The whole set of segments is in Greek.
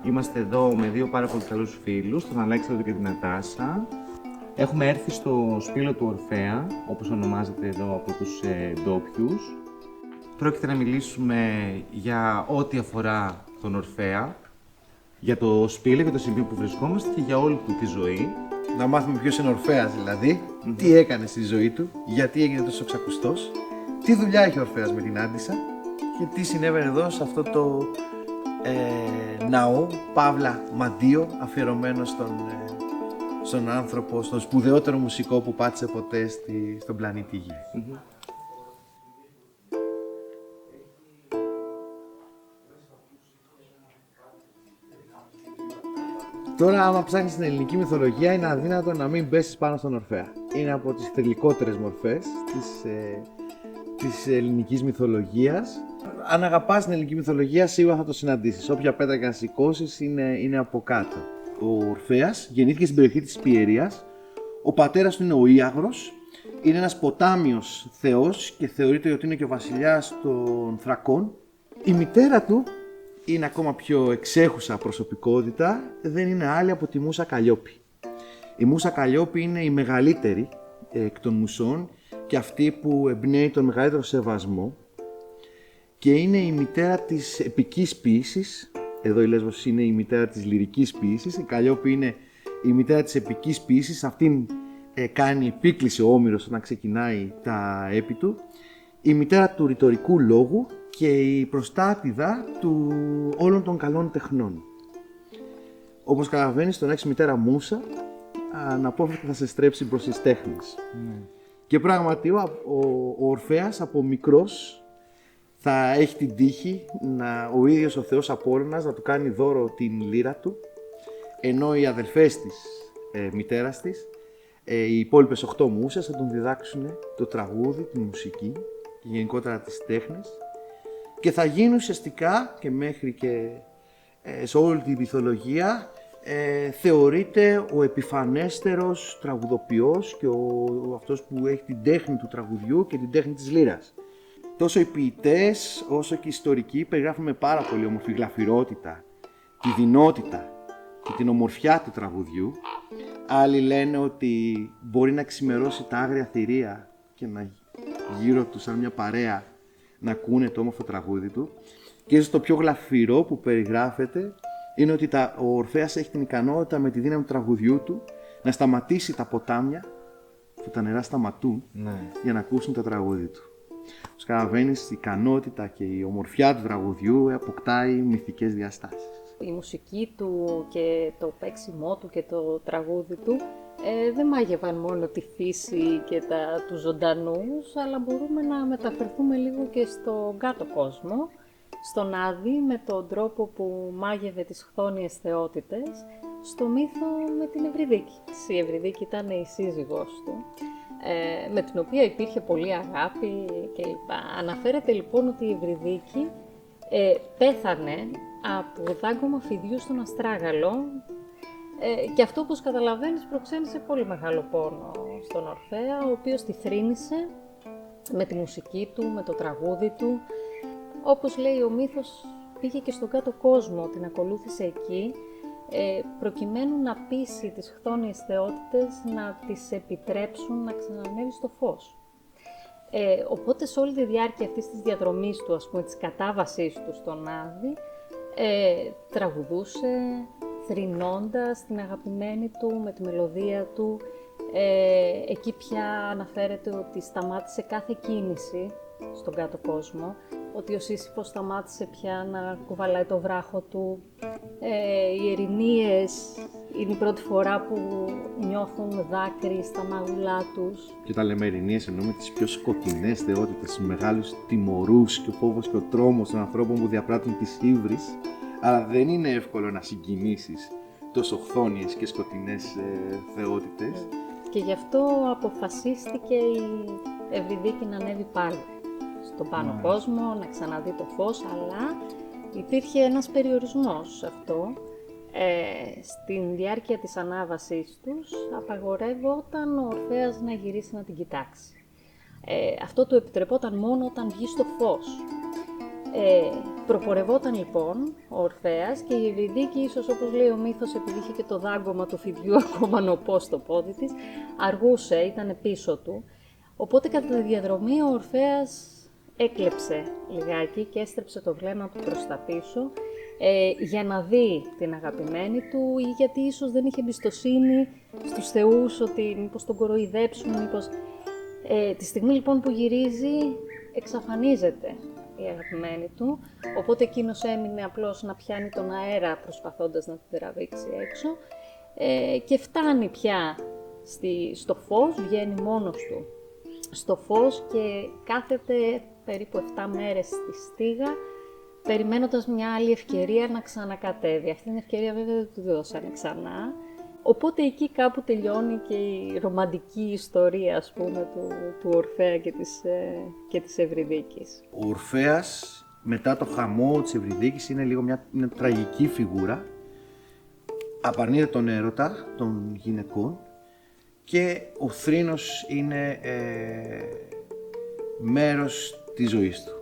Είμαστε εδώ με δύο πάρα πολύ καλούς φίλους, τον Αλέξανδρο και την Νατάσα. Έχουμε έρθει στο σπήλο του Ορφέα, όπως ονομάζεται εδώ από τους ντόπιους. Πρόκειται να μιλήσουμε για ό,τι αφορά τον Ορφέα, για το σπήλο, για το σημείο που βρισκόμαστε και για όλη του τη ζωή. Να μάθουμε ποιος είναι ο Ορφέας δηλαδή, τι έκανε στη ζωή του, γιατί έγινε τόσο ξακουστός, τι δουλειά έχει ο Ορφέας με την Άντισσα και τι συνέβαινε εδώ σε αυτό το ναό, παύλα μαντίο, αφιερωμένο στον άνθρωπο, στον σπουδαιότερο μουσικό που πάτησε ποτέ στον πλανήτη Γη. Τώρα, άμα ψάχνεις στην ελληνική μυθολογία, είναι αδύνατο να μην πέσεις πάνω στον Ορφέα. Είναι από τις θρυλικότερες μορφές της ελληνικής μυθολογίας. Αν αγαπάς την ελληνική μυθολογία, σίγουρα θα το συναντήσεις. Όποια πέτρα και να σηκώσεις είναι από κάτω. Ο Ορφέας γεννήθηκε στην περιοχή της Πιερίας. Ο πατέρας του είναι ο Ίαγρος. Είναι ένας ποτάμιος θεός και θεωρείται ότι είναι και ο βασιλιάς των Θρακών. Η μητέρα του είναι ακόμα πιο εξέχουσα προσωπικότητα, δεν είναι άλλη από τη Μούσα Καλλιόπη. Η Μούσα Καλλιόπη είναι η μεγαλύτερη εκ των μουσών και αυτή που εμπνέει τον μεγαλύτερο σεβασμό και είναι η μητέρα της επικής ποίησης. Εδώ η Λέσβος είναι η μητέρα της λυρικής ποίησης, η Καλλιόπη είναι η μητέρα της επικής ποίησης, αυτήν κάνει επίκληση ο Όμηρος όταν ξεκινάει τα έπι του, η μητέρα του ρητορικού λόγου και η προστάτηδα του όλων των καλών τεχνών. Όπως καταλαβαίνεις, τον έχεις μητέρα Μούσα, αναπόφευκτα θα σε στρέψει προς τις τέχνες. Και πράγματι ο Ορφέας από μικρός θα έχει την τύχη ο ίδιος ο Θεός Απόλλωνας να του κάνει δώρο την λύρα του, ενώ οι αδελφές της μητέρας της, οι υπόλοιπες 8 μούσες, θα τον διδάξουν το τραγούδι, τη μουσική και γενικότερα τις τέχνες και θα γίνει ουσιαστικά και μέχρι και σε όλη τη μυθολογία θεωρείται ο επιφανέστερος τραγουδοποιός και αυτός που έχει την τέχνη του τραγουδιού και την τέχνη της λύρας. Τόσο οι ποιητές όσο και οι ιστορικοί περιγράφουν με πάρα πολύ όμορφη γλαφυρότητα τη δεινότητα και την ομορφιά του τραγουδιού. Άλλοι λένε ότι μπορεί να ξημερώσει τα άγρια θηρία και να γύρω του σαν μια παρέα να ακούνε το όμορφο τραγούδι του. Και ίσως το πιο γλαφυρό που περιγράφεται είναι ότι ο Ορφέας έχει την ικανότητα με τη δύναμη του τραγουδιού του να σταματήσει τα ποτάμια που τα νερά σταματούν για να ακούσουν το τραγούδι του. Όπως καταλαβαίνεις, η ικανότητα και η ομορφιά του τραγουδιού αποκτάει μυθικές διαστάσεις. Η μουσική του και το παίξιμό του και το τραγούδι του δεν μάγευαν μόνο τη φύση και τους ζωντανούς, αλλά μπορούμε να μεταφερθούμε λίγο και στον κάτω κόσμο, στον Άδη, με τον τρόπο που μάγευε τις χθόνιες θεότητες, στο μύθο με την Ευρυδίκη. Η Ευρυδίκη ήταν η σύζυγός του, με την οποία υπήρχε πολύ αγάπη κλπ. Αναφέρεται λοιπόν ότι η Ευρυδίκη πέθανε από δάγκωμα φιδιού στον αστράγαλο και αυτό, όπως καταλαβαίνεις, προξένησε πολύ μεγάλο πόνο στον Ορφέα, ο οποίος τη θρήνησε με τη μουσική του, με το τραγούδι του. Όπως λέει ο μύθος, πήγε και στον κάτω κόσμο, την ακολούθησε εκεί, προκειμένου να πείσει τις χθόνιες θεότητες να τις επιτρέψουν να ξανανεύει στο φως. Οπότε σε όλη τη διάρκεια αυτής της διαδρομής του, ας πούμε, της κατάβασής του στον Άδη, τραγουδούσε θρηνώντας την αγαπημένη του με τη μελωδία του. Εκεί πια αναφέρεται ότι σταμάτησε κάθε κίνηση στον κάτω κόσμο, ότι ο Σύσυφος σταμάτησε πια να κουβαλάει το βράχο του. Οι ερηνίες είναι η πρώτη φορά που νιώθουν δάκρυ στα μάγουλά τους. Και όταν λέμε ερηνίες, εννοούμε τις πιο σκοτεινές θεότητες, τους μεγάλους τιμωρούς και ο φόβος και ο τρόμος των ανθρώπων που διαπράττουν τις ύβρις. Αλλά δεν είναι εύκολο να συγκινήσεις τόσο χθόνιες και σκοτεινές θεότητες. Και γι' αυτό αποφασίστηκε η Ευρυδίκη να ανέβει πάλι στον πάνω κόσμο, να ξαναδεί το φως, αλλά υπήρχε ένας περιορισμός σε αυτό. Στην διάρκεια της ανάβασής τους απαγορεύονταν ο Ορφέας να γυρίσει να την κοιτάξει. Αυτό του επιτρεπόταν μόνο όταν βγει στο φως. Προπορευόταν λοιπόν ο Ορφέας και η Ευρυδίκη, ίσως όπως λέει ο μύθος, επειδή είχε και το δάγκωμα του φιδιού ακόμα νοπό στο πόδι της, αργούσε, ήταν πίσω του. Οπότε κατά τη διαδρομή ο Ορφέας έκλεψε λιγάκι και έστρεψε το βλέμμα του προς τα πίσω για να δει την αγαπημένη του, ή γιατί ίσως δεν είχε εμπιστοσύνη στους θεούς ότι μήπως τον κοροϊδέψουν, μήπως... Τη στιγμή λοιπόν που γυρίζει εξαφανίζεται η αγαπημένη του, οπότε εκείνος έμεινε απλώς να πιάνει τον αέρα προσπαθώντας να την τραβήξει έξω και φτάνει πια στο φως, βγαίνει μόνος του στο φως και κάθεται περίπου 7 μέρες στη στίγα, περιμένοντας μια άλλη ευκαιρία να ξανακατέβει. Αυτή την ευκαιρία βέβαια δεν του δώσανε ξανά. Οπότε εκεί κάπου τελειώνει και η ρομαντική ιστορία, ας πούμε, του Ορφέα και της Ευρυδίκης. Ο Ορφέας, μετά το χαμό της Ευρυδίκης, είναι λίγο μια τραγική φιγούρα. Απαρνείται τον έρωτα των γυναικών και ο θρήνος είναι μέρος της ζωής του.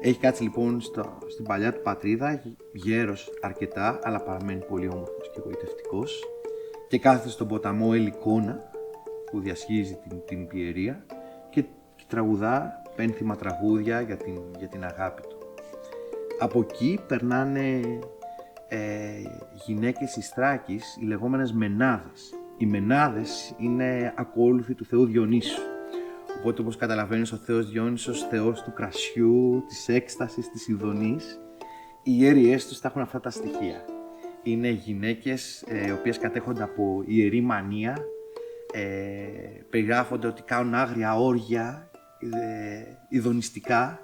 Έχει κάτσει λοιπόν στην παλιά του πατρίδα, γέρος αρκετά, αλλά παραμένει πολύ όμορφος και γοητευτικός, και κάθεται στον ποταμό Ελικόνα που διασχίζει την Πιερία και τραγουδά πένθυμα τραγούδια για την αγάπη του. Από εκεί περνάνε γυναίκες της Θράκης, οι λεγόμενες Μενάδες. Οι Μενάδες είναι ακόλουθοι του θεού Διονύσου. Οπότε, όπως καταλαβαίνεις, ο θεός Διόνυσος, θεός του κρασιού, της έκστασης, της ειδονής, οι ιέριές τους θα έχουν αυτά τα στοιχεία. Είναι γυναίκες οι οποίες κατέχονται από ιερή μανία, περιγράφονται ότι κάνουν άγρια όργια, ειδονιστικά.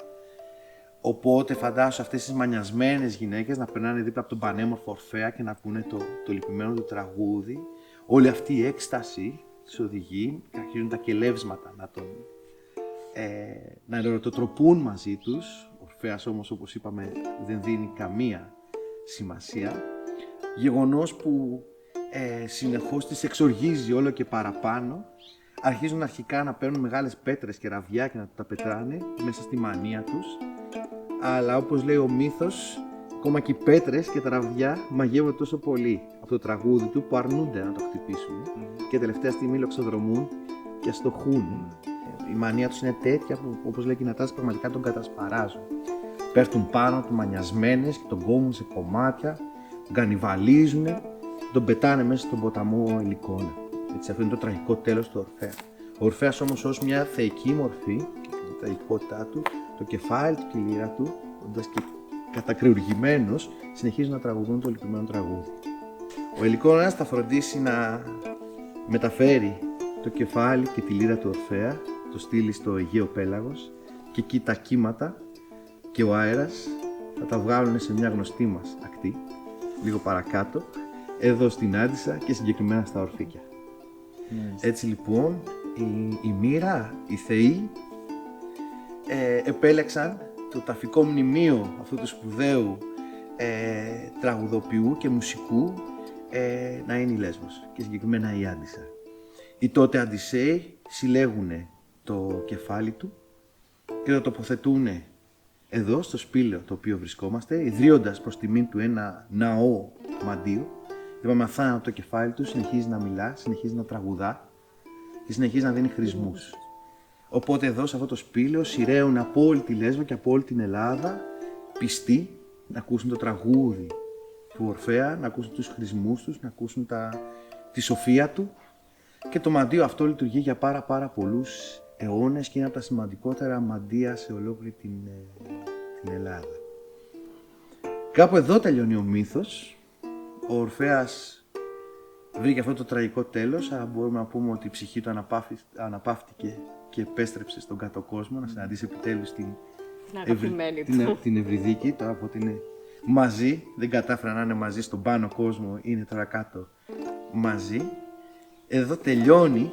Οπότε φαντάσου αυτές τις μανιασμένες γυναίκες να περνάνε δίπλα από τον πανέμορφο Ορφέα και να ακούνε το λυπημένο του τραγούδι. Όλη αυτή η έκσταση τους οδηγεί και αρχίζουν τα κελεύσματα να ερωτοτροπούν μαζί τους. Ο Ορφέας όμως, όπως είπαμε, δεν δίνει καμία σημασία. Γεγονός που συνεχώς τις εξοργίζει όλο και παραπάνω. Αρχίζουν αρχικά να παίρνουν μεγάλες πέτρες και ραβδιά και να τα πετράνε μέσα στη μανία τους. Αλλά όπως λέει ο μύθος, ακόμα και οι πέτρες και τα ραβδιά μαγεύονται τόσο πολύ από το τραγούδι του που αρνούνται να το χτυπήσουν και τελευταία στιγμή λοξοδρομούν και αστοχούν. Η μανία τους είναι τέτοια που, όπως λέει και η Νατάσα, πραγματικά τον κατασπαράζουν. Πέφτουν πάνω του μανιασμένες και τον κόβουν σε κομμάτια, τον κανιβαλίζουν, τον πετάνε μέσα στον ποταμό Ελικόνα. Έτσι, αυτό είναι το τραγικό τέλος του Ορφέα. Ο Ορφέας όμως, ως μια θεϊκή μορφή, και την τραγικότητά του, το κεφάλι του και η λύρα του, όντας και κατακριουργημένος, συνεχίζουν να τραγουδούν το λυπημένο τραγούδι. Ο Ελικόνας θα φροντίσει να μεταφέρει το κεφάλι και τη λύρα του Ορφέα, το στείλει στο Αιγαίο Πέλαγος, και εκεί τα κύματα και ο αέρας θα τα βγάλουν σε μια γνωστή μας ακτή, λίγο παρακάτω, εδώ στην Άντισσα και συγκεκριμένα στα Ορφίκια. Έτσι λοιπόν, η μοίρα, οι θεοί επέλεξαν το ταφικό μνημείο αυτού του σπουδαίου τραγουδοποιού και μουσικού να είναι η Λέσβος και συγκεκριμένα η Άντισσα. Οι τότε Αντισσέοι συλλέγουν το κεφάλι του και το τοποθετούν εδώ στο σπήλαιο το οποίο βρισκόμαστε, ιδρύοντας προς τιμήν του ένα ναό μαντίου. Είπαμε, αθάνατο το κεφάλι του, συνεχίζει να μιλά, συνεχίζει να τραγουδά και συνεχίζει να δίνει χρησμούς. Οπότε εδώ σε αυτό το σπήλαιο σειραίουν από όλη τη Λέσβο και από όλη την Ελλάδα πιστοί να ακούσουν το τραγούδι του Ορφέα, να ακούσουν τους χρησμούς τους, να ακούσουν τη σοφία του, και το μαντίο αυτό λειτουργεί για πάρα πολλούς αιώνες και είναι από τα σημαντικότερα μαντεία σε ολόκληρη την Ελλάδα. Κάπου εδώ τελειώνει ο μύθος. Ο Ορφέας βρήκε αυτό το τραγικό τέλος, αλλά μπορούμε να πούμε ότι η ψυχή του αναπαύτηκε και επέστρεψε στον κάτω κόσμο να συναντήσει επιτέλους την Ευρυδίκη. Τώρα από ότι είναι μαζί, δεν κατάφεραν να είναι μαζί στον πάνω κόσμο, είναι τώρα κάτω μαζί. Εδώ τελειώνει,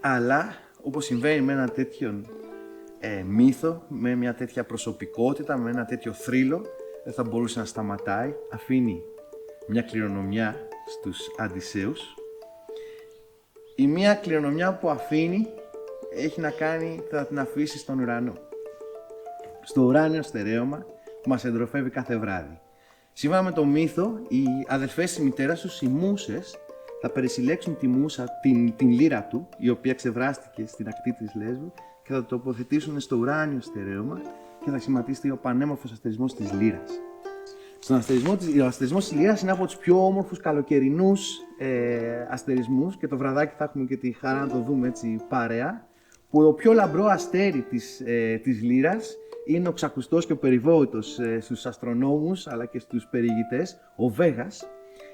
αλλά όπως συμβαίνει με ένα τέτοιο μύθο, με μια τέτοια προσωπικότητα, με ένα τέτοιο θρύλο, δεν θα μπορούσε να σταματάει. Αφήνει μια κληρονομιά στους Αντισσέους. Η μία κληρονομιά που αφήνει έχει να κάνει, θα την αφήσει στον ουρανό. Στο ουράνιο στερέωμα που μας εντροφεύει κάθε βράδυ. Σύμφωνα με το μύθο, οι αδελφές της μητέρας τους, οι μούσες, θα περισυλλέξουν τη μούσα, την λύρα του, η οποία ξεβράστηκε στην ακτή της Λέσβου, και θα το τοποθετήσουν στο ουράνιο στερέωμα και θα σχηματίσει ο πανέμορφος αστερισμός της λύρας. Ο αστερισμός της λύρας είναι από τους πιο όμορφους καλοκαιρινούς αστερισμούς και το βραδάκι θα έχουμε και τη χαρά να το δούμε έτσι παρέα, που το πιο λαμπρό αστέρι της λύρας είναι ο ξακουστός και ο περιβόητος στους αστρονόμους αλλά και στους περιηγητές, ο Βέγας.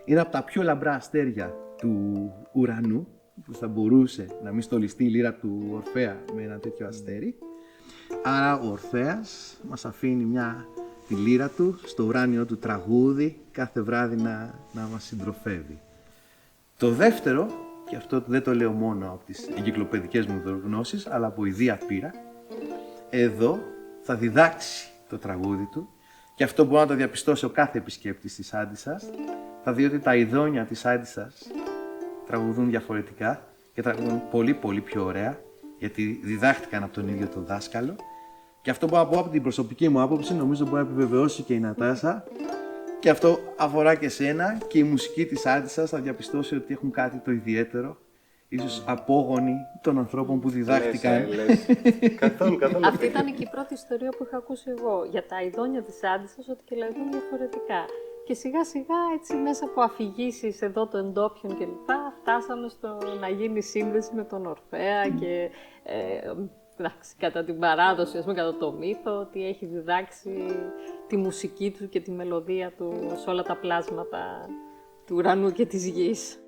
Είναι από τα πιο λαμπρά αστέρια του ουρανού, που θα μπορούσε να μην στολιστεί η λύρα του Ορφέα με ένα τέτοιο αστέρι. Άρα ο Ορφέας μας αφήνει τη λύρα του στο ουράνιο του τραγούδι κάθε βράδυ να μας συντροφεύει. Το δεύτερο, και αυτό δεν το λέω μόνο από τις εγκυκλοπαιδικές μου γνώσεις, αλλά από ιδία πείρα, εδώ θα διδάξει το τραγούδι του, και αυτό μπορεί να το διαπιστώσει ο κάθε επισκέπτης της Άντισσας. Θα δει ότι τα ειδόνια της Άντισσας τραγουδούν διαφορετικά και τραγουδούν πολύ πολύ πιο ωραία, γιατί διδάχτηκαν από τον ίδιο τον δάσκαλο. Και αυτό που από την προσωπική μου άποψη, νομίζω μπορεί να επιβεβαιώσει και η Νατάσα, και αυτό αφορά και σένα, και η μουσική της Άντισσας θα διαπιστώσει ότι έχουν κάτι το ιδιαίτερο, ίσως απόγονοι των ανθρώπων που διδάχτηκαν. Καθόλου. Αυτή ήταν και η πρώτη ιστορία που είχα ακούσει εγώ για τα ειδόνια της Άντισσας, ότι και λαϊδούν διαφορετικά. Και σιγά σιγά έτσι μέσα από αφηγήσεις εδώ των ντόπιων και λοιπά, φτάσαμε στο να γίνει σύνδεση με τον Ορφέα και κατά την παράδοση, κατά το μύθο, ότι έχει διδάξει τη μουσική του και τη μελωδία του σε όλα τα πλάσματα του ουρανού και της γης.